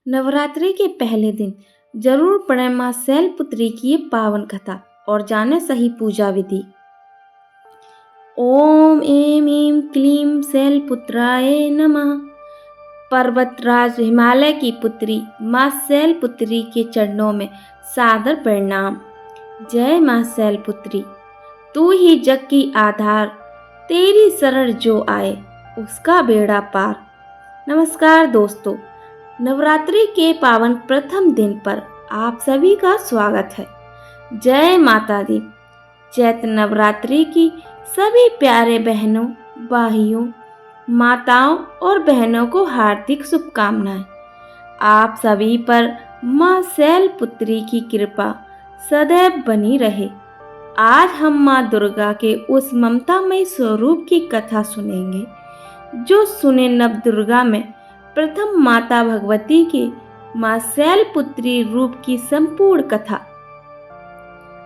नवरात्रि के पहले दिन जरूर पढ़ें मां शैलपुत्री की ये पावन कथा और जाने सही पूजा विधि। ओम ऐं ह्रीं क्लीं शैलपुत्राय नमः। पर्वतराज हिमालय की पुत्री मां शैलपुत्री के चरणों में सादर प्रणाम। जय मां शैलपुत्री, तू ही जग की आधार, तेरी शरण जो आए उसका बेड़ा पार। नमस्कार दोस्तों, नवरात्रि के पावन प्रथम दिन पर आप सभी का स्वागत है। जय माता दी। चैत्र नवरात्रि की सभी प्यारे बहनों, भाइयों, माताओं और बहनों को हार्दिक शुभकामनाएं। आप सभी पर मां शैलपुत्री की कृपा सदैव बनी रहे। आज हम मां दुर्गा के उस ममतामयी स्वरूप की कथा सुनेंगे जो सुने नवदुर्गा में प्रथम माता भगवती के मां शैलपुत्री रूप की संपूर्ण कथा।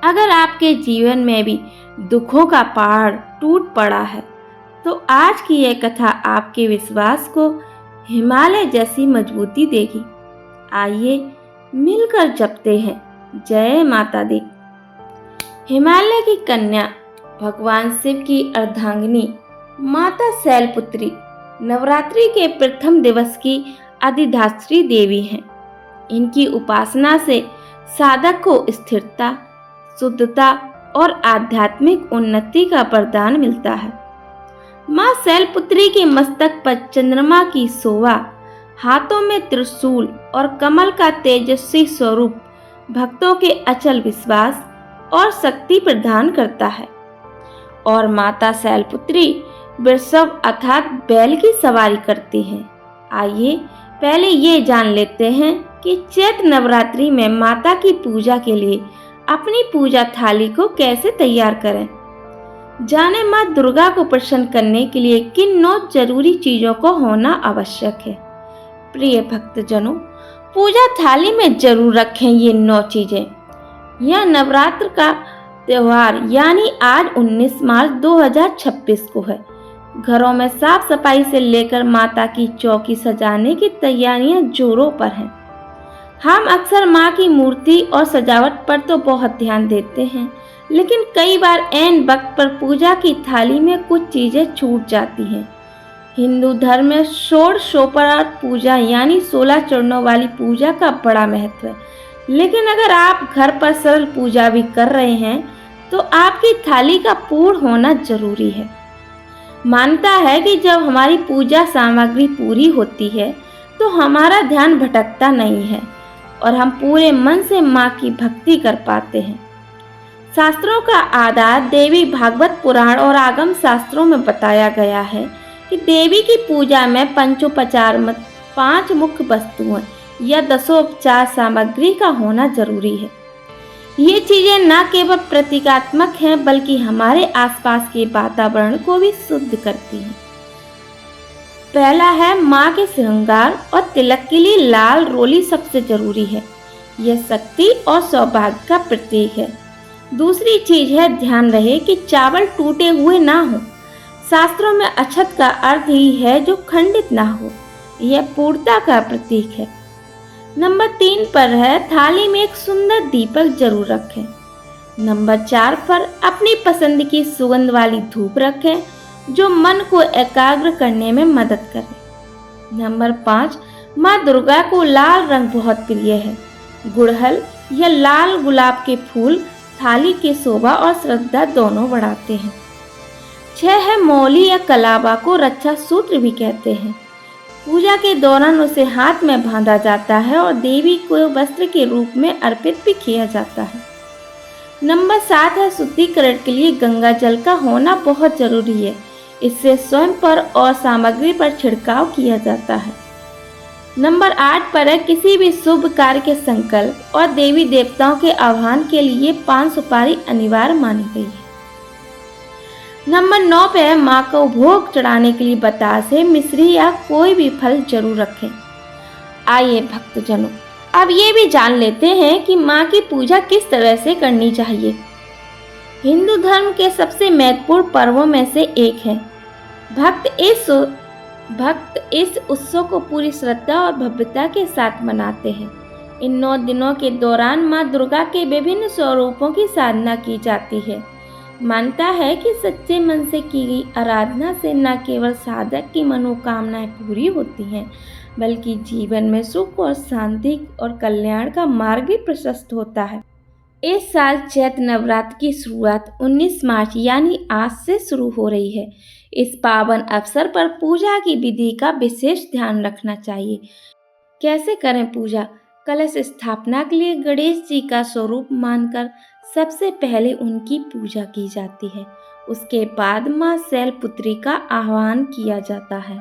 अगर आपके जीवन में भी दुखों का पहाड़ टूट पड़ा है तो आज की यह कथा आपके विश्वास को हिमालय जैसी मजबूती देगी। आइए मिलकर जपते हैं जय माता दी। हिमालय की कन्या भगवान शिव की अर्धांगिनी माता शैलपुत्री नवरात्रि के प्रथम दिवस की अधिष्ठात्री देवी हैं। इनकी उपासना से साधक को स्थिरता, शुद्धता और आध्यात्मिक उन्नति का वरदान मिलता है। मां शैलपुत्री के मस्तक पर चंद्रमा की शोभा, हाथों में त्रिशूल और कमल का तेजस्वी स्वरूप भक्तों के अचल विश्वास और शक्ति प्रदान करता है। और माता शैलपुत्री वृषभ अर्थात बैल की सवारी करती हैं। आइए पहले ये जान लेते हैं कि चैत्र नवरात्रि में माता की पूजा के लिए अपनी पूजा थाली को कैसे तैयार करें। जाने मां दुर्गा को प्रसन्न करने के लिए किन 9 जरूरी चीजों को होना आवश्यक है। प्रिय भक्तजनों, पूजा थाली में जरूर रखें ये 9 चीजें। यह नवरात्र का त्योहार यानी आज 19 मार्च 2026 को है। घरों में साफ सफाई से लेकर माता की चौकी सजाने की तैयारियां जोरों पर हैं। हम अक्सर मां की मूर्ति और सजावट पर तो बहुत ध्यान देते हैं, लेकिन कई बार ऐन वक्त पर पूजा की थाली में कुछ चीजें छूट जाती हैं। हिंदू धर्म में षोडशोपचार पूजा यानी 16 चरणों वाली पूजा का बड़ा महत्व है, लेकिन अगर आप घर पर सरल पूजा भी कर रहे हैं तो आपकी थाली का पूर्ण होना जरूरी है। मानता है कि जब हमारी पूजा सामग्री पूरी होती है तो हमारा ध्यान भटकता नहीं है और हम पूरे मन से मां की भक्ति कर पाते हैं। शास्त्रों का आधार देवी भागवत पुराण और आगम शास्त्रों में बताया गया है कि देवी की पूजा में पंचोपचार में 5 मुख्य वस्तुएं या दशोपचार सामग्री का होना जरूरी है। ये चीजें न केवल प्रतीकात्मक हैं बल्कि हमारे आसपास के वातावरण को भी शुद्ध करती हैं। पहला है मां के श्रृंगार और तिलक के लिए लाल रोली सबसे जरूरी है। यह शक्ति और सौभाग्य का प्रतीक है। दूसरी चीज है, ध्यान रहे कि चावल टूटे हुए ना हो। शास्त्रों में अक्षत का अर्थ ही है जो खंडित ना हो। यह पूर्णता का प्रतीक है। नंबर 3 पर है, थाली में एक सुंदर दीपक जरूर रखें। नंबर 4 पर अपनी पसंद की सुगंध वाली धूप रखें जो मन को एकाग्र करने में मदद करे। नंबर 5, मां दुर्गा को लाल रंग बहुत प्रिय है। गुड़हल या लाल गुलाब के फूल थाली की शोभा और श्रद्धा दोनों बढ़ाते हैं। 6 है, मौली या कलावा को रक्षा सूत्र भी कहते हैं। पूजा के दौरान उसे हाथ में बांधा जाता है और देवी को वस्त्र के रूप में अर्पित भी किया जाता है। नंबर 7 है, शुद्धिकरण के लिए गंगा जल का होना बहुत जरूरी है। इससे स्वयं पर और सामग्री पर छिड़काव किया जाता है। नंबर 8 पर है, किसी भी शुभ कार्य के संकल्प और देवी देवताओं के आह्वान के लिए 5 सुपारी अनिवार्य मानी गई है। नंबर 9 पे है, मां को भोग चढ़ाने के लिए बतासे, मिश्री या कोई भी फल जरूर रखें। आइए भक्तजनों, अब ये भी जान लेते हैं कि मां की पूजा किस तरह से करनी चाहिए। हिंदू धर्म के सबसे महत्वपूर्ण पर्वों में से एक है। भक्त इस भक्त इस उत्सव को पूरी श्रद्धा और भव्यता के साथ मनाते हैं। इन 9 दिनों के दौरान माँ दुर्गा के विभिन्न स्वरूपों की साधना की जाती है। मानता है कि सच्चे मन से की गई आराधना से न केवल साधक की मनोकामनाएं पूरी होती हैं, बल्कि जीवन में सुख और शांति और कल्याण का मार्ग भी प्रशस्त होता है। इस साल चैत्र नवरात्र की शुरुआत 19 मार्च यानी आज से शुरू हो रही है। इस पावन अवसर पर पूजा की विधि का विशेष ध्यान रखना चाहिए। कैसे करें पूजा? कलश स्थापना के लिए गणेश जी का स्वरूप मानकर सबसे पहले उनकी पूजा की जाती है। उसके बाद माँ शैलपुत्री का आह्वान किया जाता है।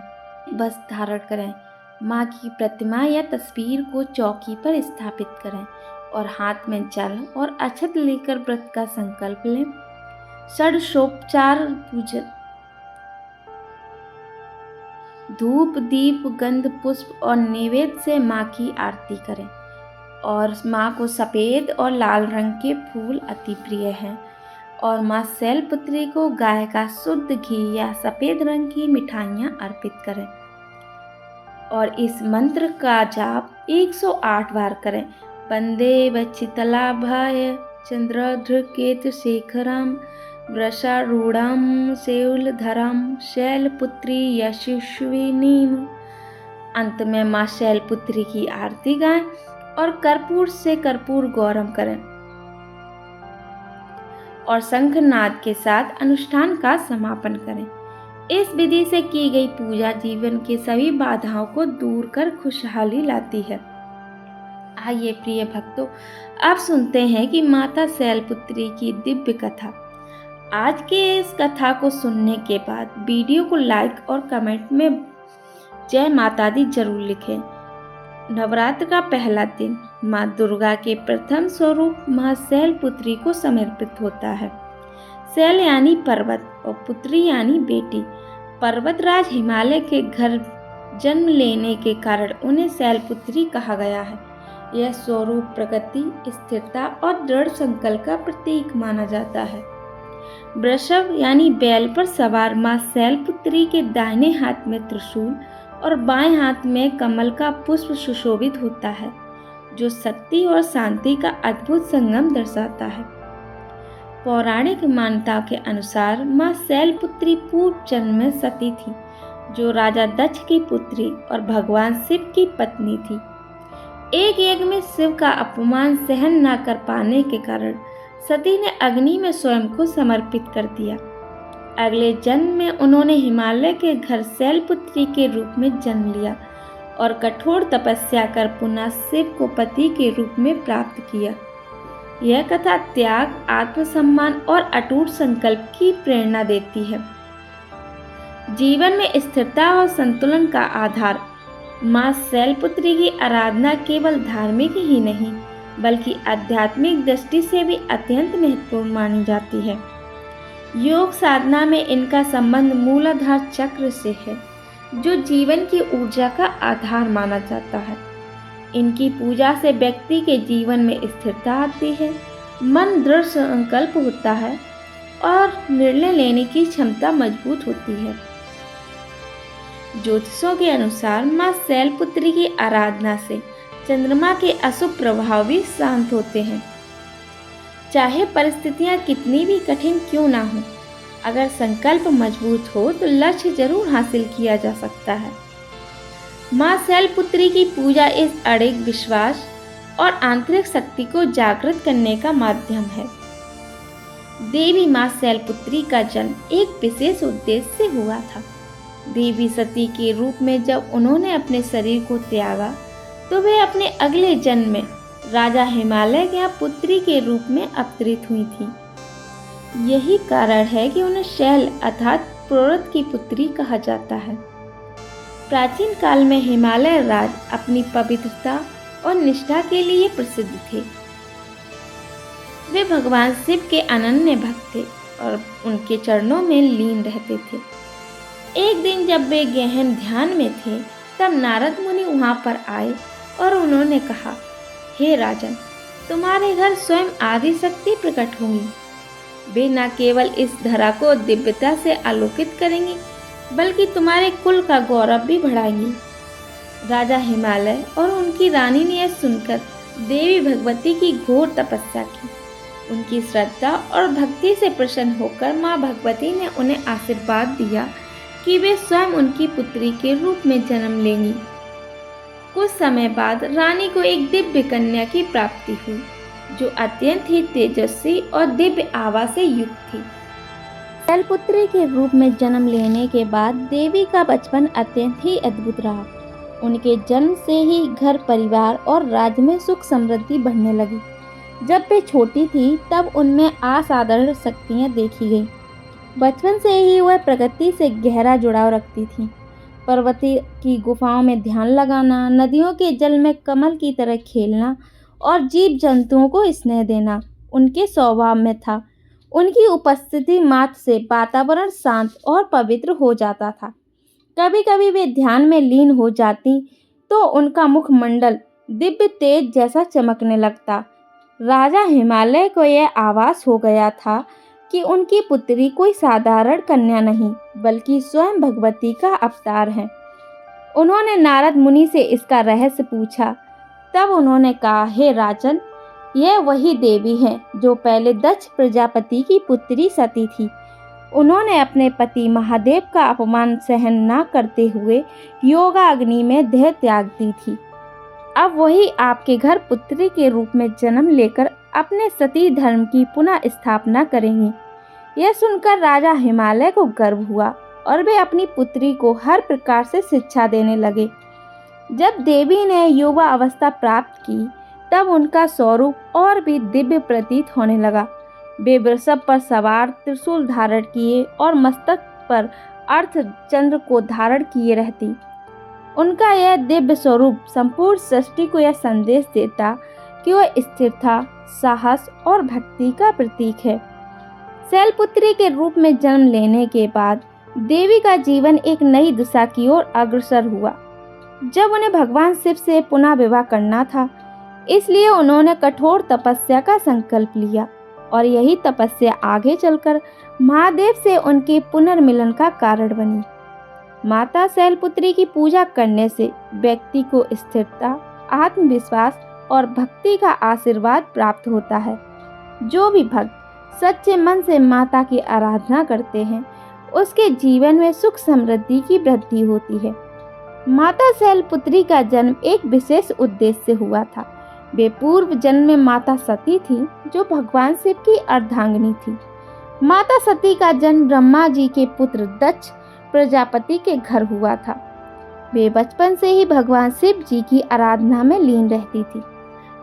वस्त्र धारण करें। माँ की प्रतिमा या तस्वीर को चौकी पर स्थापित करें और हाथ में जल और अक्षत लेकर व्रत का संकल्प लें। षोडशोपचार पूजन, धूप, दीप, गंध, पुष्प और नैवेद्य से माँ की आरती करें। और माँ को सफ़ेद और लाल रंग के फूल अति प्रिय हैं। और माँ शैलपुत्री को गाय का शुद्ध घी या सफ़ेद रंग की मिठाइयाँ अर्पित करें। और इस मंत्र का जाप 108 बार करें। वंदे वच्छितलाभाय चंद्रधृकेतुशेखरं वृषारूढ़ं शैलधरं शैलपुत्री यशस्विनीम्। अंत में माँ शैलपुत्री की आरती गाएं और कर्पूर से कर्पूर गौरम करें और शंखनाद के साथ अनुष्ठान का समापन करें। इस विधि से की गई पूजा जीवन के सभी बाधाओं को दूर कर खुशहाली लाती है। आइए प्रिय भक्तों, अब सुनते हैं कि माता शैलपुत्री की दिव्य कथा। आज के इस कथा को सुनने के बाद वीडियो को लाइक और कमेंट में जय माता दी जरूर लिखें। नवरात्र का पहला दिन माँ दुर्गा के प्रथम स्वरूप माँ शैलपुत्री को समर्पित होता है। शैल यानी पर्वत और पुत्री यानी बेटी। पर्वतराज हिमालय के घर जन्म लेने के कारण उन्हें शैलपुत्री कहा गया है। यह स्वरूप प्रगति, स्थिरता और दृढ़ संकल्प का प्रतीक माना जाता है। वृषभ यानी बैल पर सवार माँ शैलपुत्री के दाहिने हाथ में त्रिशूल और बाएं हाथ में कमल का पुष्प सुशोभित होता है, जो शक्ति और शांति का अद्भुत संगम दर्शाता है। पौराणिक मान्यताओं के अनुसार माँ शैलपुत्री पूर्व जन्म में सती थी, जो राजा दक्ष की पुत्री और भगवान शिव की पत्नी थी। एक यज्ञ में शिव का अपमान सहन न कर पाने के कारण सती ने अग्नि में स्वयं को समर्पित कर दिया। अगले जन्म में उन्होंने हिमालय के घर शैलपुत्री के रूप में जन्म लिया और कठोर तपस्या कर पुनः शिव को पति के रूप में प्राप्त किया। यह कथा त्याग, आत्मसम्मान और अटूट संकल्प की प्रेरणा देती है। जीवन में स्थिरता और संतुलन का आधार। माँ शैलपुत्री की आराधना केवल धार्मिक ही नहीं, बल्कि आध्यात्मिक दृष्टि से भी अत्यंत महत्वपूर्ण मानी जाती है। योग साधना में इनका संबंध मूलाधार चक्र से है, जो जीवन की ऊर्जा का आधार माना जाता है। इनकी पूजा से व्यक्ति के जीवन में स्थिरता आती है, मन दृढ़ संकल्प होता है और निर्णय लेने की क्षमता मजबूत होती है। ज्योतिषों के अनुसार माँ शैलपुत्री की आराधना से चंद्रमा के अशुभ प्रभाव भी शांत होते हैं। चाहे परिस्थितियां कितनी भी कठिन क्यों ना हो, अगर संकल्प मजबूत हो तो लक्ष्य जरूर हासिल किया जा सकता है। माँ शैलपुत्री की पूजा इस अड़िग विश्वास और आंतरिक शक्ति को जागृत करने का माध्यम है। देवी माँ शैलपुत्री का जन्म एक विशेष उद्देश्य से हुआ था। देवी सती के रूप में जब उन्होंने अपने शरीर को त्यागा, तो वे अपने अगले जन्म में राजा हिमालय के यहाँ पुत्री के रूप में अवतरित हुई थी। यही कारण है कि उन्हें शैल अर्थात पर्वत की पुत्री कहा जाता है। प्राचीन काल में हिमालय राज अपनी पवित्रता और निष्ठा के लिए प्रसिद्ध थे। वे भगवान शिव के अनन्य भक्त थे और उनके चरणों में लीन रहते थे। एक दिन जब वे गहन ध्यान में थे, तब नारद मुनि वहां पर आए और उन्होंने कहा, हे राजन, तुम्हारे घर स्वयं आदि शक्ति प्रकट होंगी। वे न केवल इस धरा को दिव्यता से आलोकित करेंगी, बल्कि तुम्हारे कुल का गौरव भी बढ़ाएंगी। राजा हिमालय और उनकी रानी ने यह सुनकर देवी भगवती की घोर तपस्या की। उनकी श्रद्धा और भक्ति से प्रसन्न होकर माँ भगवती ने उन्हें आशीर्वाद दिया कि वे स्वयं उनकी पुत्री के रूप में जन्म लेंगी। कुछ समय बाद रानी को एक दिव्य कन्या की प्राप्ति हुई, जो अत्यंत ही तेजस्वी और दिव्य आभा से युक्त थी। शैलपुत्री के रूप में जन्म लेने के बाद देवी का बचपन अत्यंत ही अद्भुत रहा। उनके जन्म से ही घर परिवार और राज्य में सुख समृद्धि बढ़ने लगी। जब वे छोटी थी तब उनमें असाधारण शक्तियाँ देखी गई। बचपन से ही वह प्रकृति से गहरा जुड़ाव रखती थी। पर्वती की गुफाओं में ध्यान लगाना, नदियों के जल में कमल की तरह खेलना और जीव जंतुओं को स्नेह देना उनके स्वभाव में था। उनकी उपस्थिति मात्र से वातावरण शांत और पवित्र हो जाता था। कभी कभी वे ध्यान में लीन हो जाती तो उनका मुखमंडल दिव्य तेज जैसा चमकने लगता। राजा हिमालय को यह आभास हो गया था कि उनकी पुत्री कोई साधारण कन्या नहीं, बल्कि स्वयं भगवती का अवतार है। उन्होंने नारद मुनि से इसका रहस्य पूछा। तब उन्होंने कहा, हे राजन, यह वही देवी है जो पहले दक्ष प्रजापति की पुत्री सती थी। उन्होंने अपने पति महादेव का अपमान सहन न करते हुए योगाग्नि में देह त्याग दी थी। अब वही आपके घर पुत्री के रूप में जन्म लेकर अपने सती धर्म की पुनः स्थापना करेंगी। यह सुनकर राजा हिमालय को गर्व हुआ और वे अपनी पुत्री को हर प्रकार से शिक्षा देने लगे। जब देवी ने युवा अवस्था प्राप्त की तब उनका स्वरूप और भी दिव्य प्रतीत होने लगा। वे वृषभ पर सवार त्रिशूल धारण किए और मस्तक पर अर्धचंद्र को धारण किए रहती। उनका यह दिव्य स्वरूप संपूर्ण सृष्टि को यह संदेश देता कि वह स्थिरता, साहस और भक्ति का प्रतीक है। शैलपुत्री के रूप में जन्म लेने के बाद देवी का जीवन एक नई दिशा की ओर अग्रसर हुआ। जब उन्हें भगवान शिव से पुनः विवाह करना था, इसलिए उन्होंने कठोर तपस्या का संकल्प लिया और यही तपस्या आगे चलकर महादेव से उनके पुनर्मिलन का कारण बनी। माता शैलपुत्री की पूजा करने से व्यक्ति को स्थिरता, आत्मविश्वास और भक्ति का आशीर्वाद प्राप्त होता है। जो भी भक्त सच्चे मन से माता की आराधना करते हैं, उसके जीवन में सुख समृद्धि की वृद्धि होती है। माता शैलपुत्री का जन्म एक विशेष उद्देश्य से हुआ था। वे पूर्व जन्म में माता सती थी, जो भगवान शिव की अर्धांगिनी थी। माता सती का जन्म ब्रह्मा जी के पुत्र दक्ष प्रजापति के घर हुआ था। वे बचपन से ही भगवान शिव जी की आराधना में लीन रहती थी।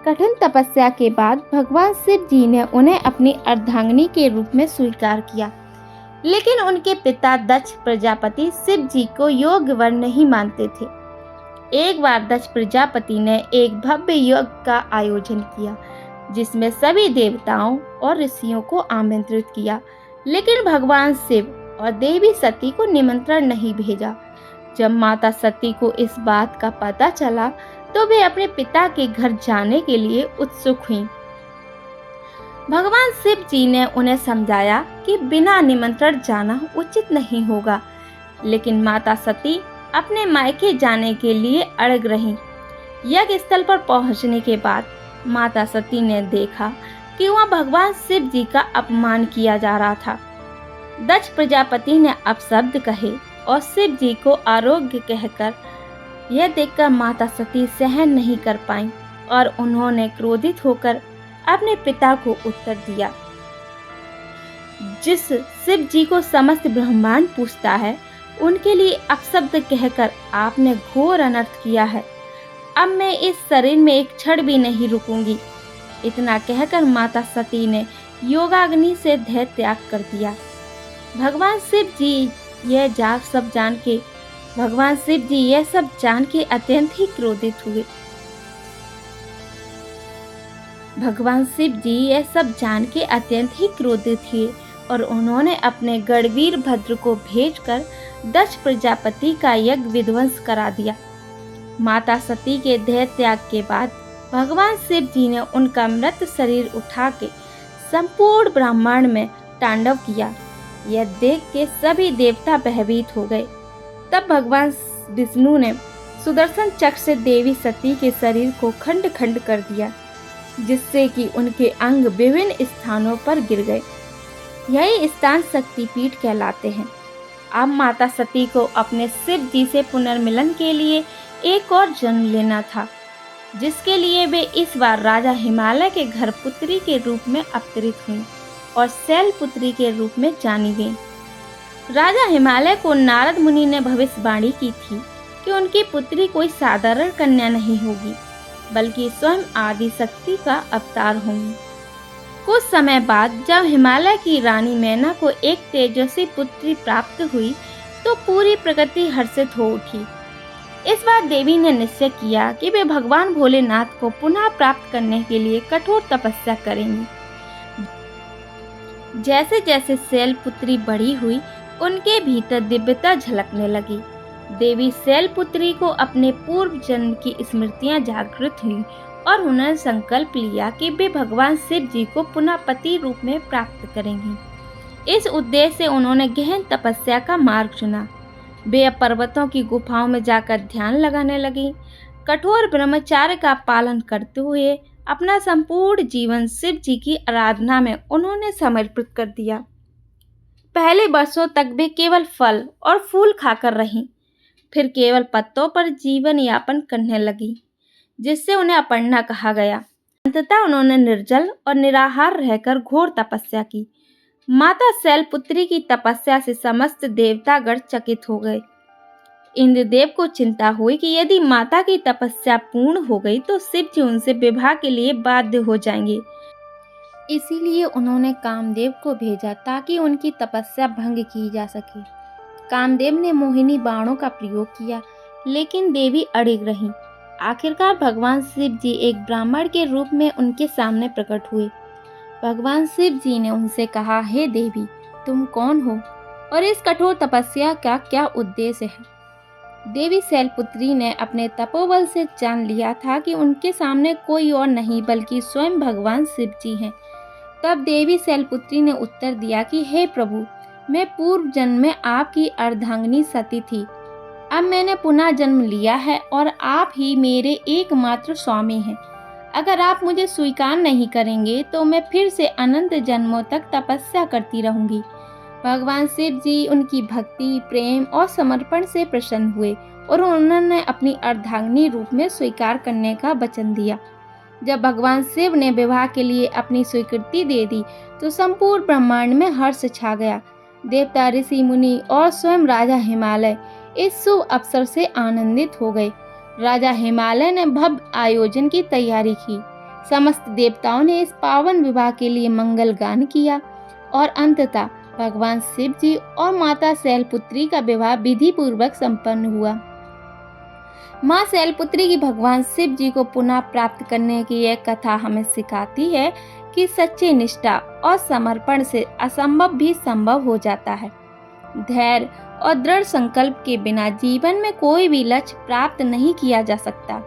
कठिन तपस्या के बाद भगवान शिव जी ने उन्हें अपनी अर्धांगिनी के रूप में स्वीकार किया, लेकिन उनके पिता दक्ष प्रजापति शिव जी को योग्य वर नहीं मानते थे। एक बार दक्ष प्रजापति ने एक भव्य यज्ञ का आयोजन किया, जिसमें सभी देवताओं और ऋषियों को आमंत्रित किया, लेकिन भगवान शिव और देवी सती को निमंत्रण नहीं भेजा। जब माता सती को इस बात का पता चला तो वे अपने पिता के घर जाने के लिए उत्सुक हुईं। भगवान शिव जी ने उन्हें समझाया कि बिना निमंत्रण जाना उचित नहीं होगा, लेकिन माता सती अपने मायके जाने के लिए अड़ग रहीं। यज्ञ स्थल पर पहुंचने के बाद माता सती ने देखा कि वहां भगवान शिव जी का अपमान किया जा रहा था। दक्ष प्रजापति ने अपशब्द कहे और शिव जी को आरोग्य कहकर यह देखकर माता सती सहन नहीं कर पाईं और उन्होंने क्रोधित होकर अपने पिता को उत्तर दिया, जिस शिव जी को समस्त ब्रह्मांड पूजता है, उनके लिए अपशब्द कहकर आपने घोर अनर्थ किया है। अब मैं इस शरीर में एक क्षण भी नहीं रुकूंगी। इतना कहकर माता सती ने योगाग्नि से देह त्याग कर दिया। भगवान शिव जी यह सब जान के अत्यंत ही क्रोधित हुए। भगवान शिव जी यह सब जान के अत्यंत ही क्रोधित हुए और उन्होंने अपने गणवीर भद्र को भेजकर दक्ष प्रजापति का यज्ञ विध्वंस करा दिया। माता सती के देह त्याग के बाद भगवान शिव जी ने उनका मृत शरीर उठा के संपूर्ण ब्रह्मांड में तांडव किया। यह देख के सभी देवता भयभीत हो गए। तब भगवान विष्णु ने सुदर्शन चक्र से देवी सती के शरीर को खंड खंड कर दिया, जिससे कि उनके अंग विभिन्न स्थानों पर गिर गए। यही स्थान शक्तिपीठ कहलाते हैं। अब माता सती को अपने शिव जी से पुनर्मिलन के लिए एक और जन्म लेना था, जिसके लिए वे इस बार राजा हिमालय के घर पुत्री के रूप में अवतरित हुई और शैलपुत्री के रूप में जानी गई। राजा हिमालय को नारद मुनि ने भविष्यवाणी की थी कि उनकी पुत्री कोई साधारण कन्या नहीं होगी, बल्कि स्वयं आदि शक्ति का अवतार होंगी। कुछ समय बाद जब हिमालय की रानी मैना को एक तेजस्वी पुत्री प्राप्त हुई तो पूरी प्रकृति हर्षित हो उठी। इस बार देवी ने निश्चय किया कि वे भगवान भोलेनाथ को पुनः प्राप्त करने के लिए कठोर तपस्या करेंगी। जैसे जैसे शैलपुत्री बड़ी हुई, उनके भीतर दिव्यता झलकने लगी। देवी शैलपुत्री को अपने पूर्व जन्म की स्मृतियां जागृत हुई और उन्होंने संकल्प लिया कि वे भगवान शिव जी को पुनः पति रूप में प्राप्त करेंगी। इस उद्देश्य से उन्होंने गहन तपस्या का मार्ग चुना। वे अब पर्वतों की गुफाओं में जाकर ध्यान लगाने लगी। कठोर ब्रह्मचार्य का पालन करते हुए अपना संपूर्ण जीवन शिव जी की आराधना में उन्होंने समर्पित कर दिया। पहले वर्षों तक वे केवल फल और फूल खाकर रहीं, फिर केवल पत्तों पर जीवन यापन करने लगी, जिससे उन्हें अपर्णा कहा गया। अंततः उन्होंने निर्जल और निराहार रहकर घोर तपस्या की। माता शैलपुत्री की तपस्या से समस्त देवतागण चकित हो गए। इंद्रदेव को चिंता हुई कि यदि माता की तपस्या पूर्ण हो गई तो शिव जी उनसे विवाह के लिए बाध्य हो जाएंगे। इसीलिए उन्होंने कामदेव को भेजा ताकि उनकी तपस्या भंग की जा सके। कामदेव ने मोहिनी बाणों का प्रयोग किया, लेकिन देवी अड़िग रही। आखिरकार भगवान शिव जी एक ब्राह्मण के रूप में उनके सामने प्रकट हुए। भगवान शिव जी ने उनसे कहा, हे देवी, तुम कौन हो और इस कठोर तपस्या का क्या उद्देश्य है? देवी शैलपुत्री ने अपने तपोबल से जान लिया था कि उनके सामने कोई और नहीं बल्कि स्वयं भगवान शिव जी हैं। तब देवी शैलपुत्री ने उत्तर दिया कि हे प्रभु, मैं पूर्व जन्म में आपकी अर्धांगिनी सती थी। अब मैंने पुनः जन्म लिया है और आप ही मेरे एकमात्र स्वामी हैं। अगर आप मुझे स्वीकार नहीं करेंगे तो मैं फिर से अनंत जन्मों तक तपस्या करती रहूंगी। भगवान शिव जी उनकी भक्ति, प्रेम और समर्पण से प्रसन्न हुए और उन्होंने अपनी अर्धांगिनी रूप में स्वीकार करने का वचन दिया। जब भगवान शिव ने विवाह के लिए अपनी स्वीकृति दे दी तो संपूर्ण ब्रह्मांड में हर्ष छा गया। देवता, ऋषि मुनि और स्वयं राजा हिमालय इस शुभ अवसर से आनंदित हो गए। राजा हिमालय ने भव्य आयोजन की तैयारी की। समस्त देवताओं ने इस पावन विवाह के लिए मंगल गान किया और अंततः भगवान शिव जी और माता शैलपुत्री का विवाह विधि पूर्वक संपन्न हुआ। माँ शैलपुत्री की भगवान शिव जी को पुनः प्राप्त करने की यह कथा हमें सिखाती है कि सच्ची निष्ठा और समर्पण से असंभव भी संभव हो जाता है। धैर्य और दृढ़ संकल्प के बिना जीवन में कोई भी लक्ष्य प्राप्त नहीं किया जा सकता।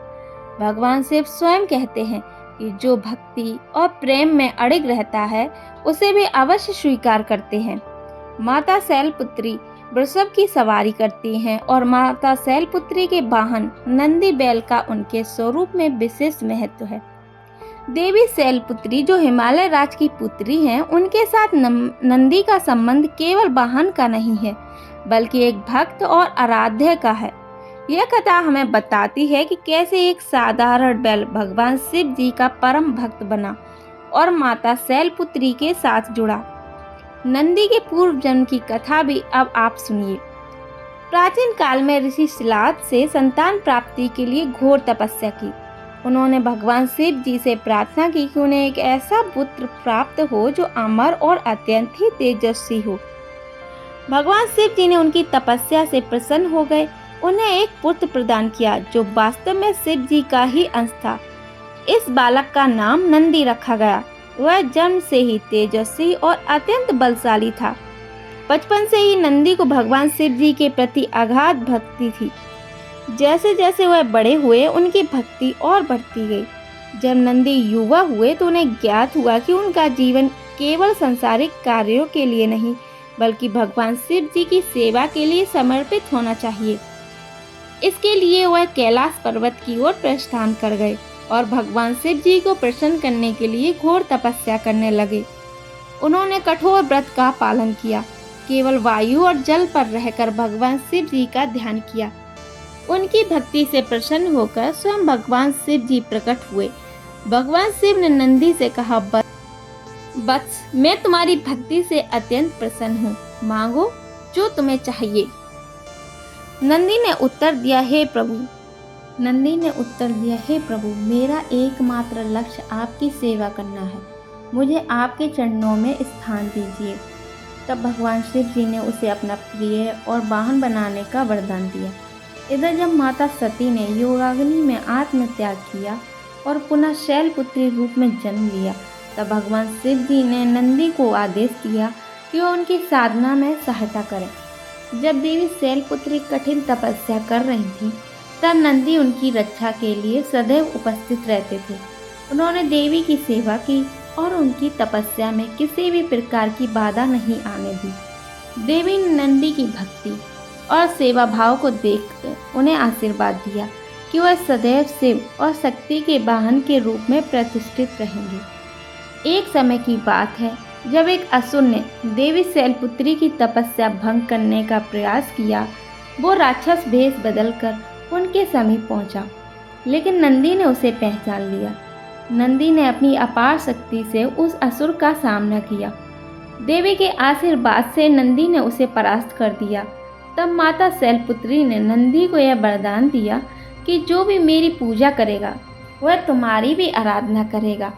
भगवान शिव स्वयं कहते हैं कि जो भक्ति और प्रेम में अड़िग रहता है उसे वे अवश्य स्वीकार करते हैं। माता शैलपुत्री वृषभ की सवारी करती हैं और माता शैलपुत्री के वाहन नंदी बैल का उनके स्वरूप में विशेष महत्व है। देवी शैलपुत्री जो हिमालय राज की पुत्री हैं, उनके साथ नंदी का संबंध केवल वाहन का नहीं है बल्कि एक भक्त और आराध्य का है। यह कथा हमें बताती है कि कैसे एक साधारण बैल भगवान शिव जी का परम भक्त बना और माता शैलपुत्री के साथ जुड़ा। नंदी के पूर्व जन्म की कथा भी अब आप सुनिए। प्राचीन काल में ऋषि शिलाद से संतान प्राप्ति के लिए घोर तपस्या की। उन्होंने भगवान शिव जी से प्रार्थना की कि उन्हें एक ऐसा पुत्र प्राप्त हो जो अमर और अत्यंत ही तेजस्वी हो। भगवान शिव जी ने उनकी तपस्या से प्रसन्न हो गए। उन्हें एक पुत्र प्रदान किया जो वास्तव में शिव जी का ही अंश था। इस बालक का नाम नंदी रखा गया। वह जन्म से ही तेजस्वी और अत्यंत बलशाली था। बचपन से ही नंदी को भगवान शिव जी के प्रति अगाध भक्ति थी। जैसे जैसे वह बड़े हुए उनकी भक्ति और बढ़ती गई। जब नंदी युवा हुए तो उन्हें ज्ञात हुआ कि उनका जीवन केवल सांसारिक कार्यों के लिए नहीं बल्कि भगवान शिव जी की सेवा के लिए समर्पित होना चाहिए। इसके लिए वह कैलाश पर्वत की ओर प्रस्थान कर गए और भगवान शिव जी को प्रसन्न करने के लिए घोर तपस्या करने लगे। उन्होंने कठोर व्रत का पालन किया, केवल वायु और जल पर रहकर भगवान शिव जी का ध्यान किया। उनकी भक्ति से प्रसन्न होकर स्वयं भगवान शिव जी प्रकट हुए। भगवान शिव ने नंदी से कहा, वत्स, मैं तुम्हारी भक्ति से अत्यंत प्रसन्न हूँ, मांगो जो तुम्हें चाहिए। नंदी ने उत्तर दिया, हे प्रभु, मेरा एकमात्र लक्ष्य आपकी सेवा करना है, मुझे आपके चरणों में स्थान दीजिए। तब भगवान शिव जी ने उसे अपना प्रिय और वाहन बनाने का वरदान दिया। इधर जब माता सती ने योगाग्नि में आत्मत्याग किया और पुनः शैलपुत्री रूप में जन्म लिया, तब भगवान शिव जी ने नंदी को आदेश दिया कि वह उनकी साधना में सहायता करें। जब देवी शैलपुत्री कठिन तपस्या कर रही थी, तब नंदी उनकी रक्षा के लिए सदैव उपस्थित रहते थे। उन्होंने देवी की सेवा की और उनकी तपस्या में किसी भी प्रकार की बाधा नहीं आने दी। देवी ने नंदी की भक्ति और सेवा भाव को देखकर उन्हें आशीर्वाद दिया कि वह सदैव शिव और शक्ति के वाहन के रूप में प्रतिष्ठित रहेंगे। एक समय की बात है जब एक असुर ने देवी शैलपुत्री की तपस्या भंग करने का प्रयास किया। वो राक्षस भेष बदलकर उनके समीप पहुंचा, लेकिन नंदी ने उसे पहचान लिया। नंदी ने अपनी अपार शक्ति से उस असुर का सामना किया। देवी के आशीर्वाद से नंदी ने उसे परास्त कर दिया। तब माता शैलपुत्री ने नंदी को यह वरदान दिया कि जो भी मेरी पूजा करेगा वह तुम्हारी भी आराधना करेगा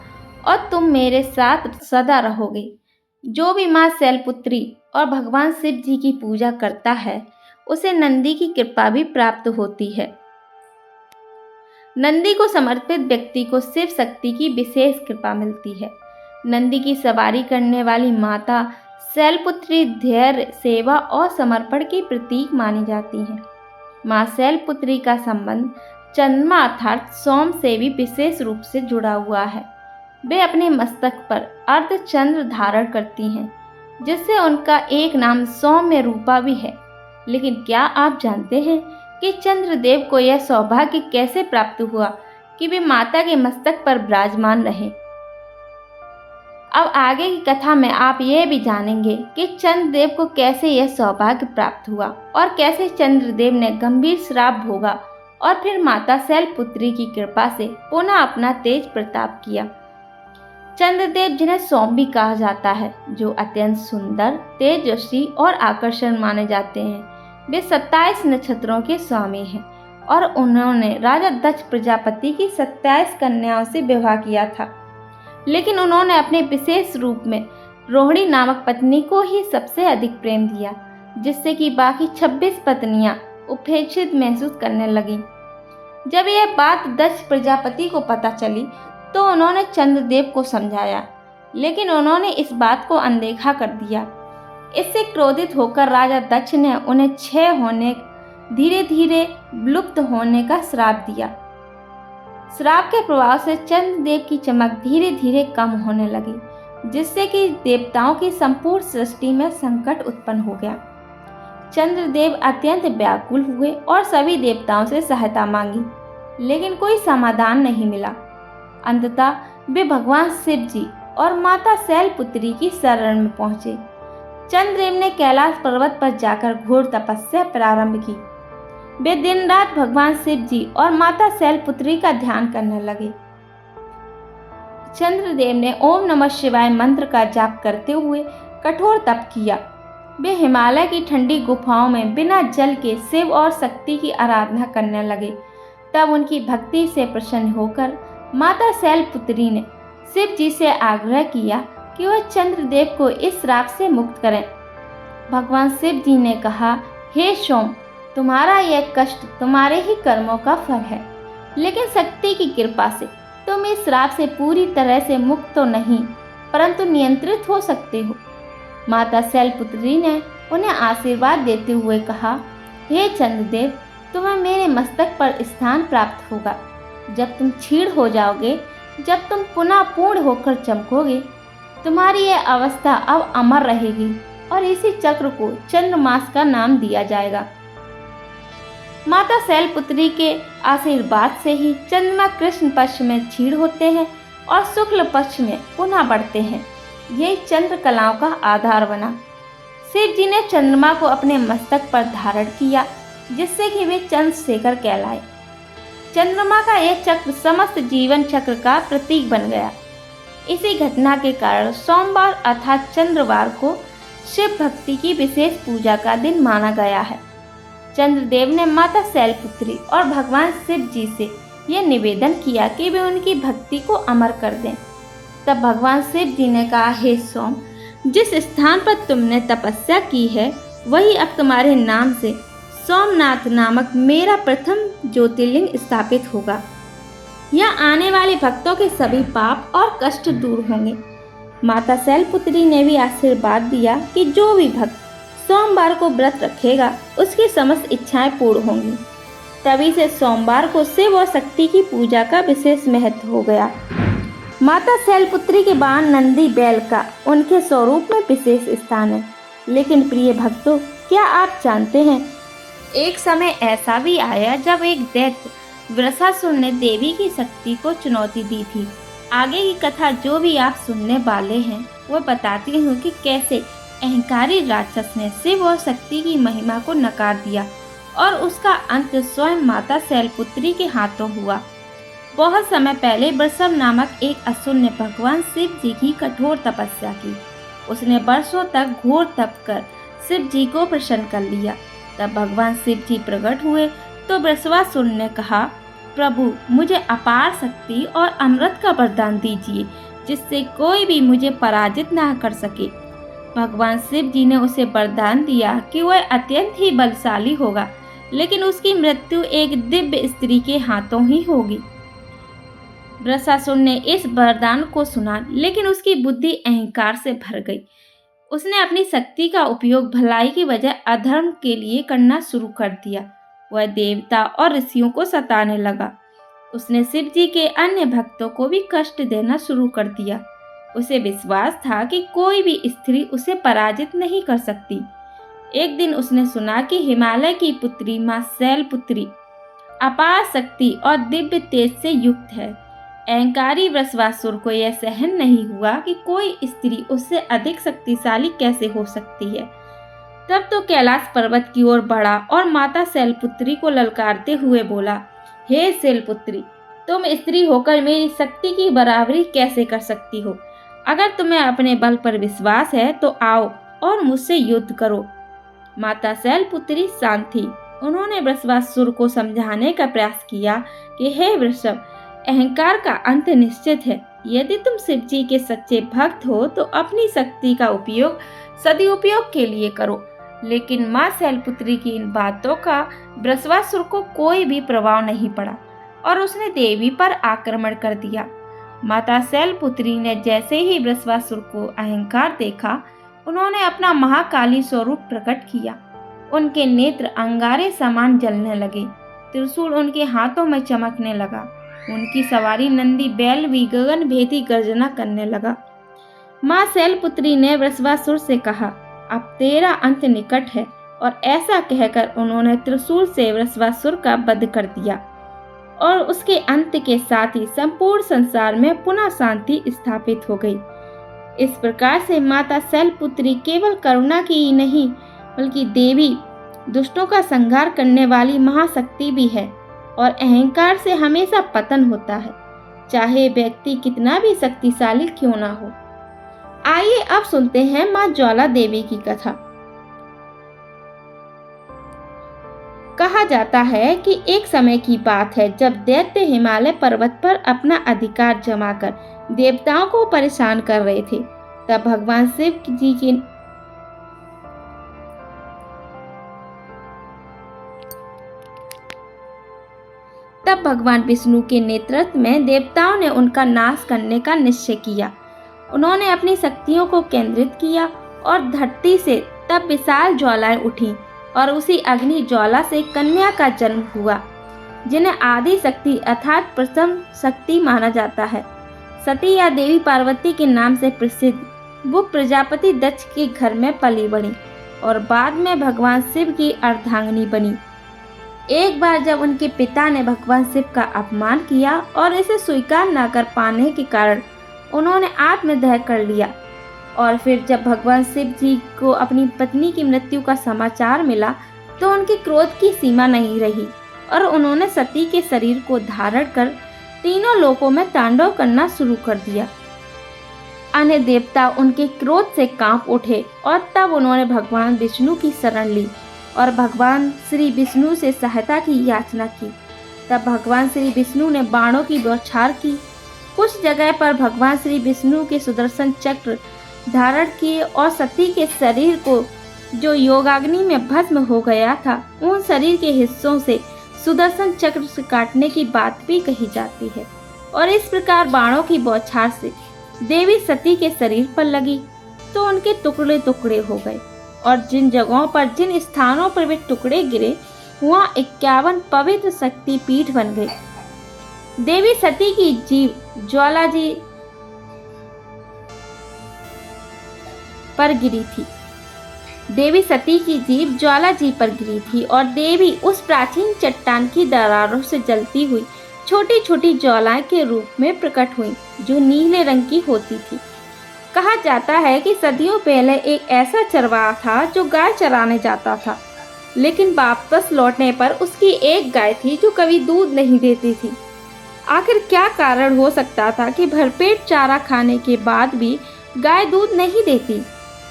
और तुम मेरे साथ सदा रहोगे। जो भी माँ शैलपुत्री और भगवान शिव जी की पूजा करता है उसे नंदी की कृपा भी प्राप्त होती है। नंदी को समर्पित व्यक्ति को शिव शक्ति की विशेष कृपा मिलती है। नंदी की सवारी करने वाली माता शैलपुत्री धैर्य, सेवा और समर्पण की प्रतीक मानी जाती हैं। माँ शैलपुत्री का संबंध चंद्रमा अर्थात सोम से भी विशेष रूप से जुड़ा हुआ है। वे अपने मस्तक पर अर्धचंद्र धारण करती हैं, जिससे उनका एक नाम सौम्य रूपा भी है। लेकिन क्या आप जानते हैं कि चंद्रदेव को यह सौभाग्य कैसे प्राप्त हुआ कि वे माता के मस्तक पर विराजमान रहे? अब आगे की कथा में आप यह भी जानेंगे कि चंद्रदेव को कैसे यह सौभाग्य प्राप्त हुआ और कैसे चंद्रदेव ने गंभीर श्राप भोगा और फिर माता शैलपुत्री की कृपा से पुनः अपना तेज प्रताप किया। चंद्रदेव, जिन्हें सोम भी कहा जाता है, जो अत्यंत सुंदर, तेजस्वी और आकर्षण माने जाते हैं, वे 27 नक्षत्रों के स्वामी हैं और उन्होंने राजा दक्ष प्रजापति की 27 कन्याओं से विवाह किया था। लेकिन उन्होंने अपने विशेष रूप में रोहिणी नामक पत्नी को ही सबसे अधिक प्रेम दिया, जिससे कि बाकी 26 पत्नियां उपेक्षित महसूस करने लगीं। जब यह बात दक्ष प्रजापति को पता चली तो उन्होंने चंद्रदेव को समझाया, लेकिन उन्होंने इस बात को अनदेखा कर दिया। इससे क्रोधित होकर राजा दक्ष ने उन्हें क्षय होने, धीरे धीरे विलुप्त होने का श्राप दिया। श्राप के प्रभाव से चंद्रदेव की चमक धीरे धीरे कम होने लगी, जिससे कि देवताओं की संपूर्ण सृष्टि में संकट उत्पन्न हो गया। चंद्रदेव अत्यंत व्याकुल हुए और सभी देवताओं से सहायता मांगी, लेकिन कोई समाधान नहीं मिला। अंततः वे भगवान शिव जी और माता शैलपुत्री की शरण में पहुंचे। चंद्रदेव ने कैलाश पर्वत पर जाकर घोर तपस्या प्रारंभ की। वे दिन रात भगवान शिव जी और माता शैलपुत्री का ध्यान करने लगे। चंद्रदेव ने ओम नमः शिवाय मंत्र का जाप करते हुए कठोर तप किया। वे हिमालय की ठंडी गुफाओं में बिना जल के शिव और शक्ति की आराधना करने लगे। तब उनकी भक्ति से प्रसन्न होकर माता शैलपुत्री ने शिव जी से आग्रह किया कि वह चंद्रदेव को इस श्राप से मुक्त करें। भगवान शिव जी ने कहा, हे सोम, तुम्हारा यह कष्ट तुम्हारे ही कर्मों का फल है, लेकिन शक्ति की कृपा से तुम इस श्राप से पूरी तरह से मुक्त तो नहीं, परंतु नियंत्रित हो सकते हो। माता शैलपुत्री ने उन्हें आशीर्वाद देते हुए कहा, हे चंद्रदेव, तुम्हें मेरे मस्तक पर स्थान प्राप्त होगा। जब तुम क्षीण हो जाओगे, जब तुम पुनः पूर्ण होकर चमकोगे, तुम्हारी यह अवस्था अब अमर रहेगी। और इसी चक्र को चंद्रमास का नाम दिया जाएगा। माता शैलपुत्री के आशीर्वाद से ही चंद्रमा कृष्ण पक्ष में क्षीण होते हैं और शुक्ल पक्ष में पुनः बढ़ते हैं। यही चंद्र कलाओं का आधार बना। शिव जी ने चंद्रमा को अपने मस्तक पर धारण किया, जिससे कि वे चंद्रशेखर कहलाए। चंद्रमा का यह चक्र समस्त जीवन चक्र का प्रतीक बन गया। इसी घटना के कारण सोमवार अर्थात चंद्रवार को शिव भक्ति की विशेष पूजा का दिन माना गया है। चंद्रदेव ने माता शैलपुत्री और भगवान शिव जी से यह निवेदन किया कि वे उनकी भक्ति को अमर कर दें। तब भगवान शिव जी ने कहा, हे सोम, जिस स्थान पर तुमने तपस्या की है वही अब तुम्हारे नाम से सोमनाथ नामक मेरा प्रथम ज्योतिर्लिंग स्थापित होगा। यहाँ आने वाले भक्तों के सभी पाप और कष्ट दूर होंगे। माता शैलपुत्री ने भी आशीर्वाद दिया कि जो भी भक्त सोमवार को व्रत रखेगा उसकी समस्त इच्छाएं पूर्ण होंगी। तभी से सोमवार को शिव और शक्ति की पूजा का विशेष महत्व हो गया। माता शैलपुत्री के बाद नंदी बैल का उनके स्वरूप में विशेष स्थान है। लेकिन प्रिय भक्तों, क्या आप जानते हैं, एक समय ऐसा भी आया जब एक दैत्य वृषासुर ने देवी की शक्ति को चुनौती दी थी। आगे की कथा जो भी आप सुनने वाले हैं वो बताती हूँ कि कैसे अहंकारी राक्षस ने शिव और शक्ति की महिमा को नकार दिया और उसका अंत स्वयं माता शैलपुत्री के हाथों हुआ। बहुत समय पहले वृषभ नामक एक असुर ने भगवान शिव जी की कठोर तपस्या की। उसने वर्षों तक घोर तप कर शिव जी को प्रसन्न कर लिया। तब भगवान शिव जी प्रकट हुए तो वृषभासुर ने कहा, प्रभु, मुझे अपार शक्ति और अमृत का वरदान दीजिए, जिससे कोई भी मुझे पराजित ना कर सके। भगवान शिव जी ने उसे वरदान दिया कि वह अत्यंत ही बलशाली होगा, लेकिन उसकी मृत्यु एक दिव्य स्त्री के हाथों ही होगी। वृषासुर ने इस वरदान को सुना, लेकिन उसकी बुद्धि अहंकार से भर गई। उसने अपनी शक्ति का उपयोग भलाई की बजाय अधर्म के लिए करना शुरू कर दिया। वह देवता और ऋषियों को सताने लगा। उसने शिव जी के अन्य भक्तों को भी कष्ट देना शुरू कर दिया। उसे विश्वास था कि कोई भी स्त्री उसे पराजित नहीं कर सकती। एक दिन उसने सुना कि हिमालय की पुत्री मां शैलपुत्री अपार शक्ति और दिव्य तेज से युक्त है। अहंकारी वृषभासुर को यह सहन नहीं हुआ कि कोई स्त्री उससे अधिक शक्तिशाली कैसे हो सकती है। तब तो कैलाश पर्वत की ओर बढ़ा और माता शैलपुत्री को ललकारते हुए बोला, हे शैलपुत्री, तुम स्त्री होकर मेरी शक्ति की बराबरी कैसे कर सकती हो? अगर तुम्हें अपने बल पर विश्वास है तो आओ और मुझसे युद्ध करो। माता शैलपुत्री शांत थी। उन्होंने वृषभासुर को समझाने का प्रयास किया कि हे वृषभ, अहंकार का अंत निश्चित है। यदि तुम शिव जी के सच्चे भक्त हो तो अपनी शक्ति का उपयोग सदुपयोग के लिए करो। लेकिन मां शैलपुत्री की इन बातों का वृषभासुर को कोई भी प्रभाव नहीं पड़ा और उसने देवी पर आक्रमण कर दिया। माता शैलपुत्री ने जैसे ही वृषभासुर को अहंकार देखा, उन्होंने अपना महाकाली स्वरूप प्रकट किया। उनके नेत्र अंगारे समान जलने लगे। त्रिशूल उनके हाथों में चमकने लगा। उनकी सवारी नंदी बैल भी गगन भेदी गर्जना करने लगा। मां शैलपुत्री ने वृषभासुर से कहा, अब तेरा अंत निकट है, और ऐसा कहकर उन्होंने त्रिशूल से वृषभासुर का वध कर दिया और उसके अंत के साथ ही संपूर्ण संसार में पुनः शांति स्थापित हो गई। इस प्रकार से माता शैलपुत्री केवल करुणा की ही नहीं, बल्कि देवी, दुष्टों का संहार करने वाली महाशक्ति भी है। और अहंकार से हमेशा पतन होता है, चाहे व्यक्ति कितना भी शक्तिशाली क्यों ना हो। आइए अब सुनते हैं मां ज्वाला देवी की कथा। कहा जाता है कि एक समय की बात है जब दैत्य हिमालय पर्वत पर अपना अधिकार जमाकर देवताओं को परेशान कर रहे थे। तब भगवान विष्णु के नेतृत्व में देवताओं ने उनका नाश करने का निश्चय किया। उन्होंने अपनी शक्तियों को केंद्रित किया और धरती से तब विशाल ज्वालाएं उठी और उसी अग्नि ज्वाला से कन्या का जन्म हुआ, जिन्हें आदि शक्ति अर्थात प्रथम शक्ति माना जाता है। सती या देवी पार्वती के नाम से प्रसिद्ध वो प्रजापति दक्ष के घर में पली बढ़ी और बाद में भगवान शिव की अर्धांगिनी बनी। एक बार जब उनके पिता ने भगवान शिव का अपमान किया और इसे स्वीकार न कर पाने के कारण उन्होंने आत्मदाह कर लिया, और फिर जब भगवान शिव जी को अपनी पत्नी की मृत्यु का समाचार मिला तो उनके क्रोध की सीमा नहीं रही और उन्होंने सती के शरीर को धारण कर तीनों लोकों में तांडव करना शुरू कर दिया। अन्य देवता उनके क्रोध से कांप उठे और तब उन्होंने भगवान विष्णु की शरण ली और भगवान श्री विष्णु से सहायता की याचना की। तब भगवान श्री विष्णु ने बाणों की बौछार की। कुछ जगह पर भगवान श्री विष्णु के सुदर्शन चक्र धारण किए और सती के शरीर को, जो योगाग्नि में भस्म हो गया था, उन शरीर के हिस्सों से सुदर्शन चक्र से काटने की बात भी कही जाती है। और इस प्रकार बाणों की बौछार से देवी सती के शरीर पर लगी तो उनके टुकड़े टुकड़े हो गए, और जिन जगहों पर, जिन स्थानों पर वे टुकड़े गिरे, वहाँ 51 पवित्र शक्ति पीठ बन गए। देवी सती की जीभ ज्वाला जी पर गिरी थी। देवी सती की जीभ ज्वाला जी पर गिरी थी और देवी उस प्राचीन चट्टान की दरारों से जलती हुई छोटी छोटी ज्वालाएं के रूप में प्रकट हुई, जो नीले रंग की होती थी। कहा जाता है कि सदियों पहले एक ऐसा चरवाहा था जो गाय चराने जाता था, लेकिन वापस लौटने पर उसकी एक गाय थी जो कभी दूध नहीं देती थी। आखिर क्या कारण हो सकता था कि भरपेट चारा खाने के बाद भी गाय दूध नहीं देती?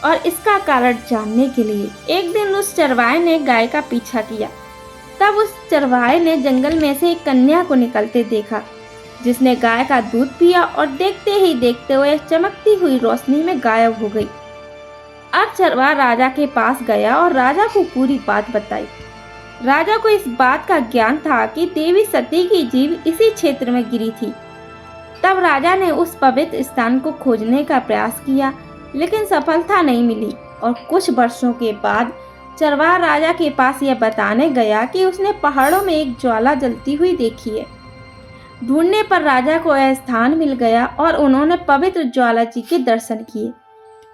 और इसका कारण जानने के लिए एक दिन उस चरवाहे ने गाय का पीछा किया। तब उस चरवाहे ने जंगल में से एक कन्या को निकलते देखा, जिसने गाय का दूध पिया और देखते ही देखते हुए चमकती हुई रोशनी में गायब हो गई। अब चरवाहा राजा के पास गया और राजा को पूरी बात बताई। राजा को इस बात का ज्ञान था कि देवी सती की जीभ इसी क्षेत्र में गिरी थी। तब राजा ने उस पवित्र स्थान को खोजने का प्रयास किया, लेकिन सफलता नहीं मिली। और कुछ वर्षों के बाद चरवाहा राजा के पास यह बताने गया कि उसने पहाड़ों में एक ज्वाला जलती हुई देखी है। ढूंढने पर राजा को यह स्थान मिल गया और उन्होंने पवित्र ज्वाला जी के दर्शन किए।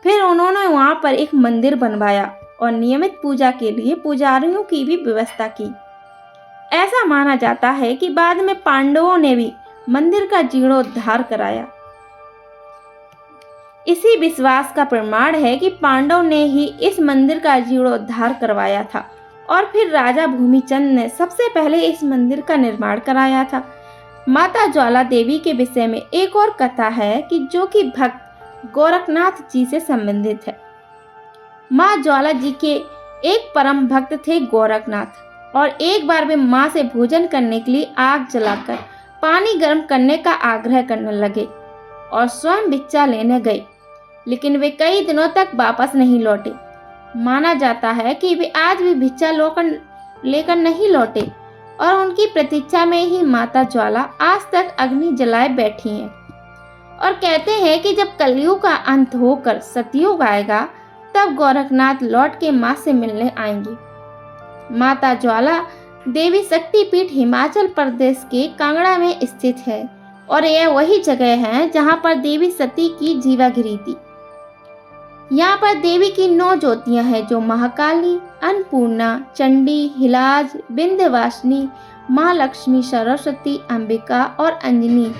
फिर उन्होंने वहां पर एक मंदिर बनवाया और नियमित पूजा के लिए पुजारियों की भी व्यवस्था की। ऐसा माना जाता है कि बाद में पांडवों ने भी मंदिर का जीर्णोद्धार कराया। इसी विश्वास का प्रमाण है कि पांडव ने ही इस मंदिर का जीर्णोद्धार करवाया था और फिर राजा भूमिचंद ने सबसे पहले इस मंदिर का निर्माण कराया था। माता ज्वाला देवी के विषय में एक और कथा है कि जो कि भक्त गोरखनाथ जी से संबंधित है। माँ ज्वाला जी के एक परम भक्त थे गोरखनाथ, और एक बार वे माँ से भोजन करने के लिए आग जलाकर पानी गर्म करने का आग्रह करने लगे और स्वयं भिक्षा लेने गए, लेकिन वे कई दिनों तक वापस नहीं लौटे। माना जाता है कि वे आज भी भिक्षा लेकर नहीं लौटे और उनकी प्रतीक्षा में ही माता ज्वाला आज तक अग्नि जलाए बैठी हैं। और कहते हैं कि जब कलयुग का अंत होकर सतयुग आएगा, तब गोरखनाथ लौट के माँ से मिलने आएंगी। माता ज्वाला देवी शक्तिपीठ हिमाचल प्रदेश के कांगड़ा में स्थित है और यह वही जगह है जहाँ पर देवी सती की जीवा गिरी थी। यहाँ पर देवी की 9 ज्योतियाँ हैं, जो महाकाली, अन्नपूर्णा, चंडी, हिलाज, विंध्यवासिनी, माँ लक्ष्मी, सरस्वती, अंबिका और अंजनी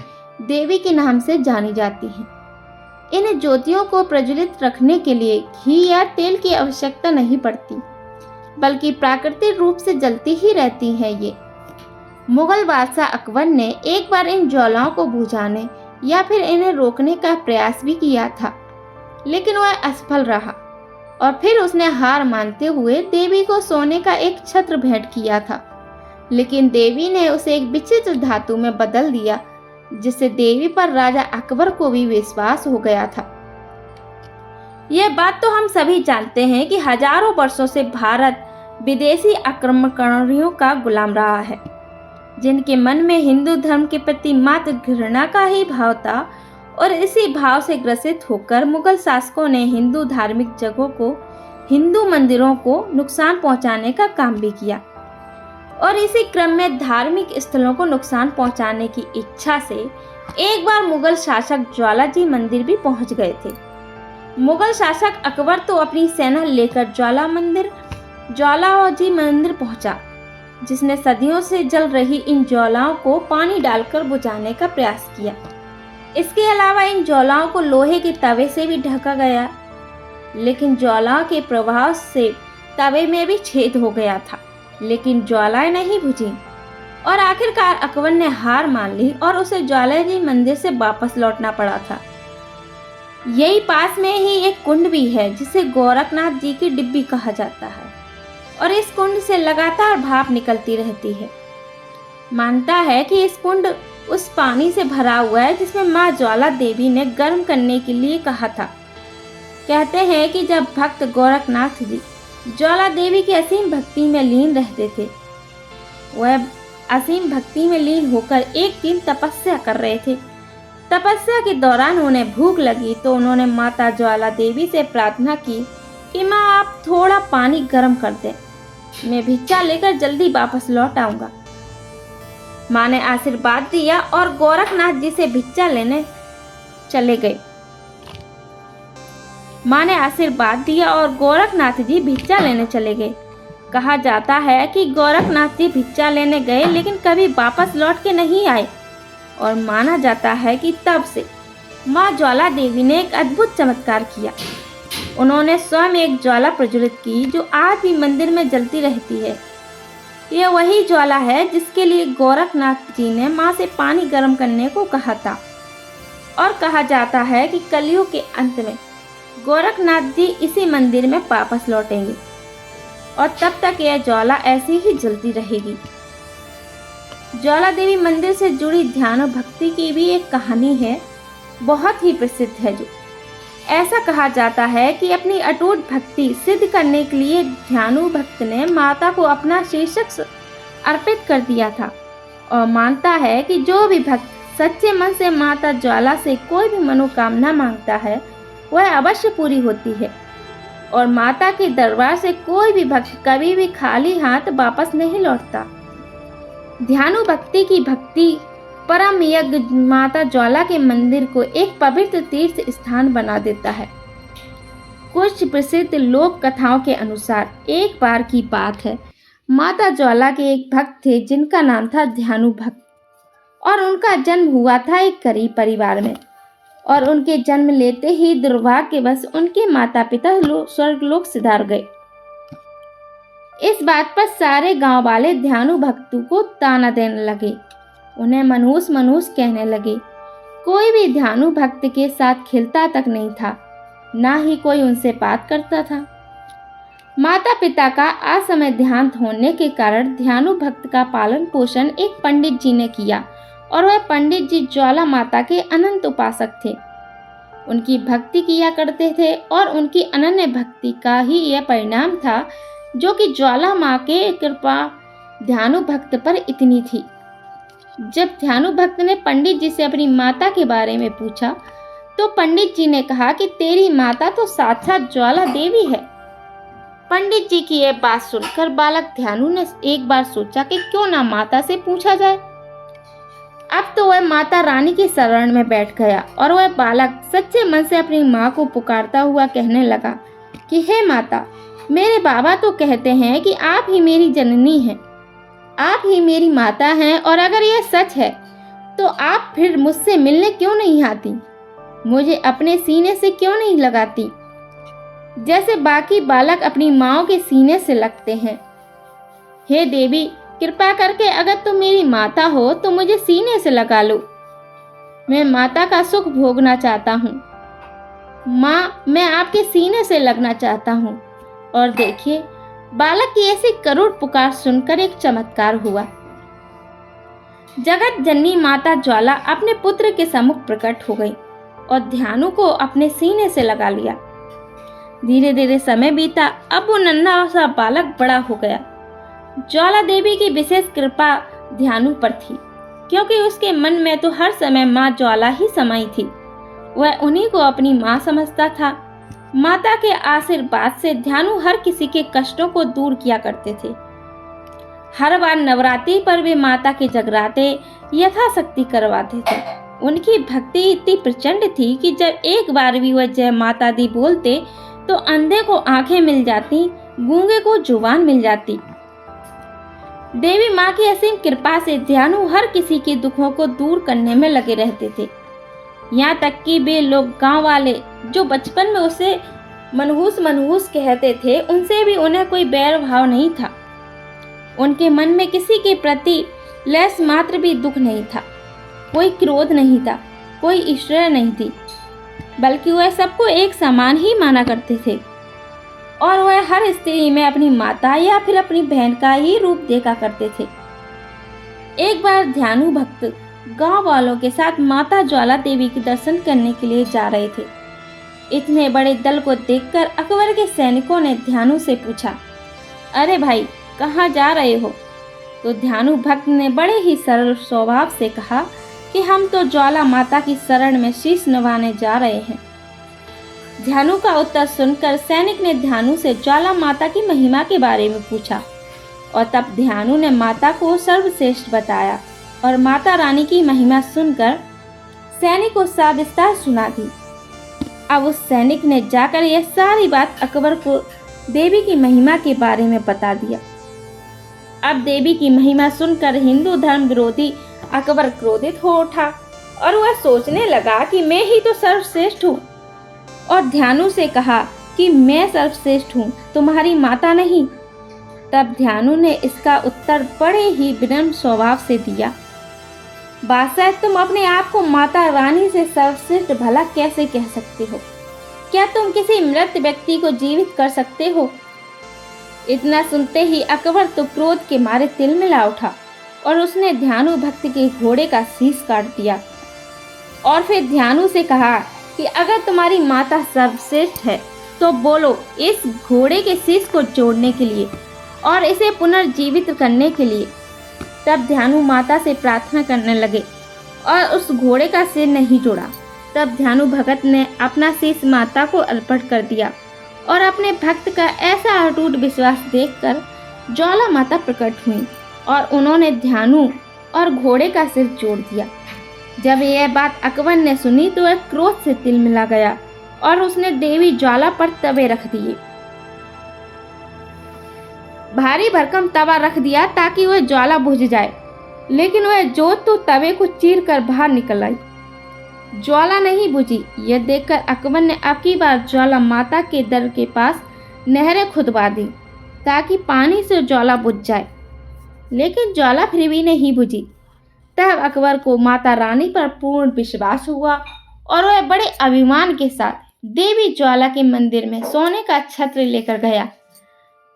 देवी के नाम से जानी जाती हैं। इन ज्योतियों को प्रज्वलित रखने के लिए घी या तेल की आवश्यकता नहीं पड़ती, बल्कि प्राकृतिक रूप से जलती ही रहती हैं। ये मुगल बादशाह अकबर ने एक बार इन ज्वालाओं को बुझाने या फिर इन्हें रोकने का प्रयास भी किया था, लेकिन वह असफल रहा और फिर उसने हार मानते हुए देवी को सोने का एक छत्र भेंट किया था, लेकिन देवी ने उसे एक विचित्र धातु में बदल दिया, जिससे देवी पर राजा अकबर को भी विश्वास हो गया था। यह बात तो हम सभी जानते हैं कि हजारों वर्षों से भारत विदेशी आक्रमणकारियों का गुलाम रहा है, जिनके मन में हिंदू धर्म के प्रति मात्र घृणा का ही भाव था, और इसी भाव से ग्रसित होकर मुगल शासकों ने हिंदू धार्मिक जगहों को, हिंदू मंदिरों को नुकसान पहुंचाने का काम भी किया। और इसी क्रम में धार्मिक स्थलों को नुकसान पहुंचाने की इच्छा से एक बार मुगल शासक ज्वाला जी मंदिर भी पहुंच गए थे। मुगल शासक अकबर तो अपनी सेना लेकर ज्वालाजी मंदिर पहुंचा, जिसने सदियों से जल रही इन ज्वालाओं को पानी डालकर बुझाने का प्रयास किया। इसके अलावा इन ज्वालाओं को लोहे के तवे से भी ढका गया, लेकिन ज्वालाओं के प्रभाव से तवे में भी छेद हो गया था, लेकिन ज्वालाएं नहीं बुझी और आखिरकार अकबर ने हार मान ली और उसे ज्वालाजी मंदिर से वापस लौटना पड़ा था। यही पास में ही एक कुंड भी है जिसे गोरखनाथ जी की डिब्बी कहा जाता है और इस कुंड से लगातार भाप निकलती रहती है। मानता है कि इस कुंड उस पानी से भरा हुआ है जिसमें माँ ज्वाला देवी ने गर्म करने के लिए कहा था। कहते हैं कि जब भक्त गोरखनाथ जी ज्वाला देवी की असीम भक्ति में लीन रहते थे, वह असीम भक्ति में लीन होकर एक दिन तपस्या कर रहे थे। तपस्या के दौरान उन्हें भूख लगी तो उन्होंने माता ज्वाला देवी से प्रार्थना की कि माँ आप थोड़ा पानी गर्म कर दें, मैं भिक्षा लेकर जल्दी वापस लौट आऊंगा। माँ ने आशीर्वाद दिया और गोरखनाथ जी से भिक्षा लेने चले गए। माँ ने आशीर्वाद दिया और गोरखनाथ जी भिक्षा लेने चले गए। कहा जाता है कि गोरखनाथ जी भिक्षा लेने गए लेकिन कभी वापस लौट के नहीं आए और माना जाता है कि तब से माँ ज्वाला देवी ने एक अद्भुत चमत्कार किया। उन्होंने स्वयं एक ज्वाला प्रज्वलित की जो आज भी मंदिर में जलती रहती है। यह वही ज्वाला है जिसके लिए गोरखनाथ जी ने माँ से पानी गर्म करने को कहा था और कहा जाता है कि कलयुग के अंत में गोरखनाथ जी इसी मंदिर में वापस लौटेंगे और तब तक यह ज्वाला ऐसी ही जलती रहेगी। ज्वाला देवी मंदिर से जुड़ी ध्यान और भक्ति की भी एक कहानी है, बहुत ही प्रसिद्ध है। जो ऐसा कहा जाता है कि अपनी अटूट भक्ति सिद्ध करने के लिए ध्यानु भक्त ने माता को अपना शीर्षक अर्पित कर दिया था और मानता है कि जो भी भक्त सच्चे मन से माता ज्वाला से कोई भी मनोकामना मांगता है वह अवश्य पूरी होती है और माता के दरबार से कोई भी भक्त कभी भी खाली हाथ वापस नहीं लौटता। ध्यानु भक्ति की भक्ति परम यज्ञ माता ज्वाला के मंदिर को एक पवित्र तीर्थ स्थान बना देता है। कुछ प्रसिद्ध लोक कथाओं के अनुसार एक बार की बात है, माता ज्वाला के एक भक्त थे जिनका नाम था ध्यानु भक्त और उनका जन्म हुआ था एक गरीब परिवार में और उनके जन्म लेते ही दुर्भाग्यवश उनके माता पिता स्वर्गलोक सिधार गए। इस बात पर सारे गांव वाले ध्यानु भक्तों को ताना देने लगे, उन्हें मनहूस कहने लगे। कोई भी ध्यानु भक्त के साथ खेलता तक नहीं था, ना ही कोई उनसे बात करता था। माता पिता का असमय ध्यान होने के कारण ध्यानु भक्त का पालन पोषण एक पंडित जी ने किया और वह पंडित जी ज्वाला माता के अनंत उपासक थे। उनकी भक्ति किया करते थे और उनकी अनन्य भक्ति का ही यह परिणाम था जो कि ज्वाला माँ के कृपा ध्यानु भक्त पर इतनी थी। जब ध्यानु भक्त ने पंडित जी से अपनी माता के बारे में पूछा तो पंडित जी ने कहा कि तेरी माता तो साक्षात ज्वाला देवी है। पंडित जी की यह बात सुनकर बालक ध्यानु ने एक बार सोचा कि क्यों ना माता से पूछा जाए। अब तो वह माता रानी की शरण में बैठ गया और वह बालक सच्चे मन से अपनी माँ को पुकारता हुआ कहने लगा कि हे माता, मेरे बाबा तो कहते हैं कि आप ही मेरी जननी हैं, आप ही मेरी माता हैं और अगर यह सच है तो आप फिर मुझसे मिलने क्यों नहीं आती, मुझे अपने सीने से क्यों नहीं लगाती जैसे बाकी बालक अपनी माँ के सीने से लगते हैं। हे देवी, कृपा करके अगर तुम मेरी माता हो तो मुझे सीने से लगा लो, मैं माता का सुख भोगना चाहता हूँ। माँ, मैं आपके सीने से लगना चाहता हूँ। और देखिए, बालक की ऐसी करुण पुकार सुनकर एक चमत्कार हुआ। जगत जननी माता ज्वाला अपने पुत्र के सम्मुख प्रकट हो गई और ध्यानु को अपने सीने से लगा लिया। धीरे धीरे समय बीता, अब वो नन्हा सा बालक बड़ा हो गया। ज्वाला देवी की विशेष कृपा ध्यानु पर थी क्योंकि उसके मन में तो हर समय माँ ज्वाला ही समाई थी। वह उन्हीं को अपनी माँ समझता था। माता के आशीर्वाद से ध्यानु हर किसी के कष्टों को दूर किया करते थे। हर बार नवरात्रि पर वे माता के जगराते यथाशक्ति करवाते थे। उनकी भक्ति इतनी प्रचंड थी कि जब एक बार भी वह जय माता दी बोलते तो अंधे को आंखें मिल जाती, गूंगे को जुबान मिल जाती। देवी माँ की असीम कृपा से ध्यानु हर किसी के दुखों को दूर करने में लगे रहते थे। यहाँ तक कि वे लोग गांव वाले जो बचपन में उसे मनहूस मनहूस कहते थे, उनसे भी उन्हें कोई बैर भाव नहीं था। उनके मन में किसी के प्रति लेस मात्र भी दुख नहीं था, कोई क्रोध नहीं था, कोई ईर्ष्या नहीं थी, बल्कि वह सबको एक समान ही माना करते थे और वह हर स्त्री में अपनी माता या फिर अपनी बहन का ही रूप देखा करते थे। एक बार ध्यानु भक्त गांव वालों के साथ माता ज्वाला देवी के दर्शन करने के लिए जा रहे थे। इतने बड़े दल को देखकर अकबर के सैनिकों ने ध्यानु से पूछा, अरे भाई, कहाँ जा रहे हो? तो ध्यानु भक्त ने बड़े ही सरल स्वभाव से कहा कि हम तो ज्वाला माता की शरण में शीश नवाने जा रहे हैं। ध्यानु का उत्तर सुनकर सैनिक ने ध्यानु से ज्वाला माता की महिमा के बारे में पूछा और तब ध्यानु ने माता को सर्वश्रेष्ठ बताया और माता रानी की महिमा सुनकर सैनिक को सविस्तार सुना दी। अब उस सैनिक ने जाकर यह सारी बात अकबर को देवी की महिमा के बारे में बता दिया। अब देवी की महिमा सुनकर हिंदू धर्म विरोधी अकबर क्रोधित हो उठा और वह सोचने लगा कि मैं ही तो सर्वश्रेष्ठ हूँ, और ध्यानु से कहा कि मैं सर्वश्रेष्ठ हूँ, तुम्हारी माता नहीं। तब ध्यानु ने इसका उत्तर बड़े ही विनम्र स्वभाव से दिया, बादशाह, तुम अपने आप को माता रानी से सर्वश्रेष्ठ भला कैसे कह सकते हो? क्या तुम किसी मृत व्यक्ति को जीवित कर सकते हो? इतना सुनते ही अकबर तो क्रोध के मारे तिलमिला उठा और उसने ध्यानु भक्त के घोड़े का शीश काट दिया और फिर ध्यानु से कहा कि अगर तुम्हारी माता सर्वश्रेष्ठ है तो बोलो इस घोड़े के शीश को जोड़ने के लिए और इसे पुनर्जीवित करने के लिए। तब ध्यानु माता से प्रार्थना करने लगे और उस घोड़े का सिर नहीं जोड़ा। तब ध्यानु भगत ने अपना शीश माता को अर्पण कर दिया और अपने भक्त का ऐसा अटूट विश्वास देखकर ज्वाला माता प्रकट हुई और उन्होंने ध्यानु और घोड़े का सिर जोड़ दिया। जब यह बात अकबर ने सुनी तो वह क्रोध से तिलमिला गया और उसने देवी ज्वाला पर तवे रख दिए, भारी भरकम तवा रख दिया ताकि वह ज्वाला बुझ जाए, लेकिन वह जोत तो तवे को चीर कर बाहर निकल आई। ज्वाला नहीं बुझी। यह देखकर अकबर ने अब की बार ज्वाला माता के दर के पास नहरें खुदवा दी ताकि पानी से ज्वाला बुझ जाए, लेकिन ज्वाला फिर भी नहीं बुझी। तब अकबर को माता रानी पर पूर्ण विश्वास हुआ और वह बड़े अभिमान के साथ देवी ज्वाला के मंदिर में सोने का छत्र लेकर गया,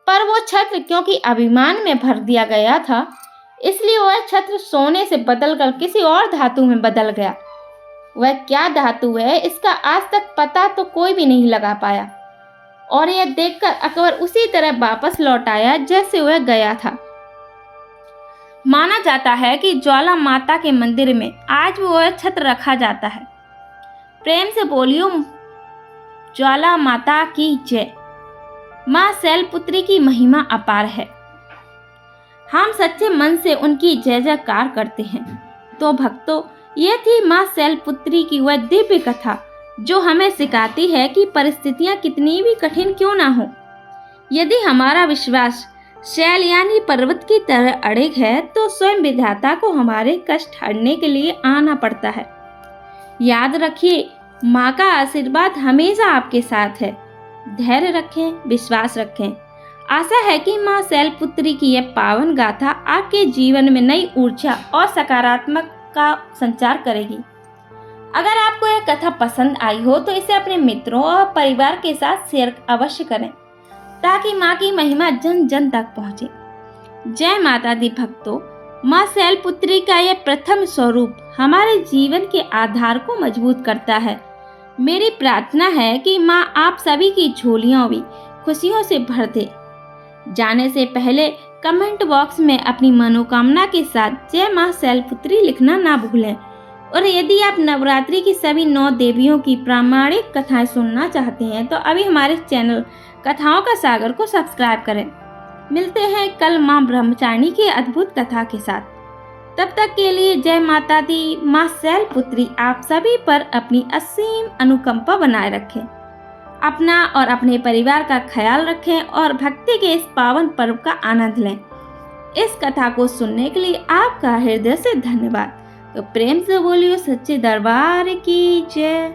पर वो छत्र क्योंकि अभिमान में भर दिया गया था, इसलिए वह छत्र सोने से बदलकर किसी और धातु में बदल गया। वह क्या धातु है इसका आज तक पता तो कोई भी नहीं लगा पाया और यह देखकर अकबर उसी तरह वापस लौट आया जैसे वह गया था। माना जाता है कि ज्वाला माता के मंदिर में आज भी वह छत्र रखा जाता है। प्रेम से बोलियो ज्वाला माता की जय। माँ शैलपुत्री की महिमा अपार है। हम सच्चे मन से उनकी जय जयकार करते हैं। तो भक्तों, यह थी माँ शैलपुत्री की वह दिव्य कथा जो हमें सिखाती है कि परिस्थितियां कितनी भी कठिन क्यों ना हो, यदि हमारा विश्वास शैल यानी पर्वत की तरह अड़िग है तो स्वयं विधाता को हमारे कष्ट हरने के लिए आना पड़ता है। याद रखिए, माँ का आशीर्वाद हमेशा आपके साथ है। धैर्य रखें, विश्वास रखें। आशा है कि माँ शैलपुत्री की यह पावन गाथा आपके जीवन में नई ऊर्जा और सकारात्मक का संचार करेगी। अगर आपको यह कथा पसंद आई हो तो इसे अपने मित्रों और परिवार के साथ शेयर अवश्य करें ताकि माँ की महिमा जन जन तक पहुँचे। जय माता दी भक्तों, माँ शैलपुत्री का यह प्रथम स्वरूप हमारे जीवन के आधार को मजबूत करता है। मेरी प्रार्थना है कि माँ आप सभी की झोलियों भी खुशियों से भर दे। जाने से पहले कमेंट बॉक्स में अपनी मनोकामना के साथ जय माँ शैलपुत्री लिखना ना भूलें। और यदि आप नवरात्रि की सभी 9 देवियों की प्रामाणिक कथाएं सुनना चाहते हैं तो अभी हमारे चैनल कथाओं का सागर को सब्सक्राइब करें। मिलते हैं कल माँ ब्रह्मचारिणी की अद्भुत कथा के साथ। तब तक के लिए जय माता दी। माँ शैलपुत्री आप सभी पर अपनी असीम अनुकंपा बनाए रखें। अपना और अपने परिवार का ख्याल रखें और भक्ति के इस पावन पर्व का आनंद लें। इस कथा को सुनने के लिए आपका हृदय से धन्यवाद। तो प्रेम से बोलिए सच्चे दरबार की जय।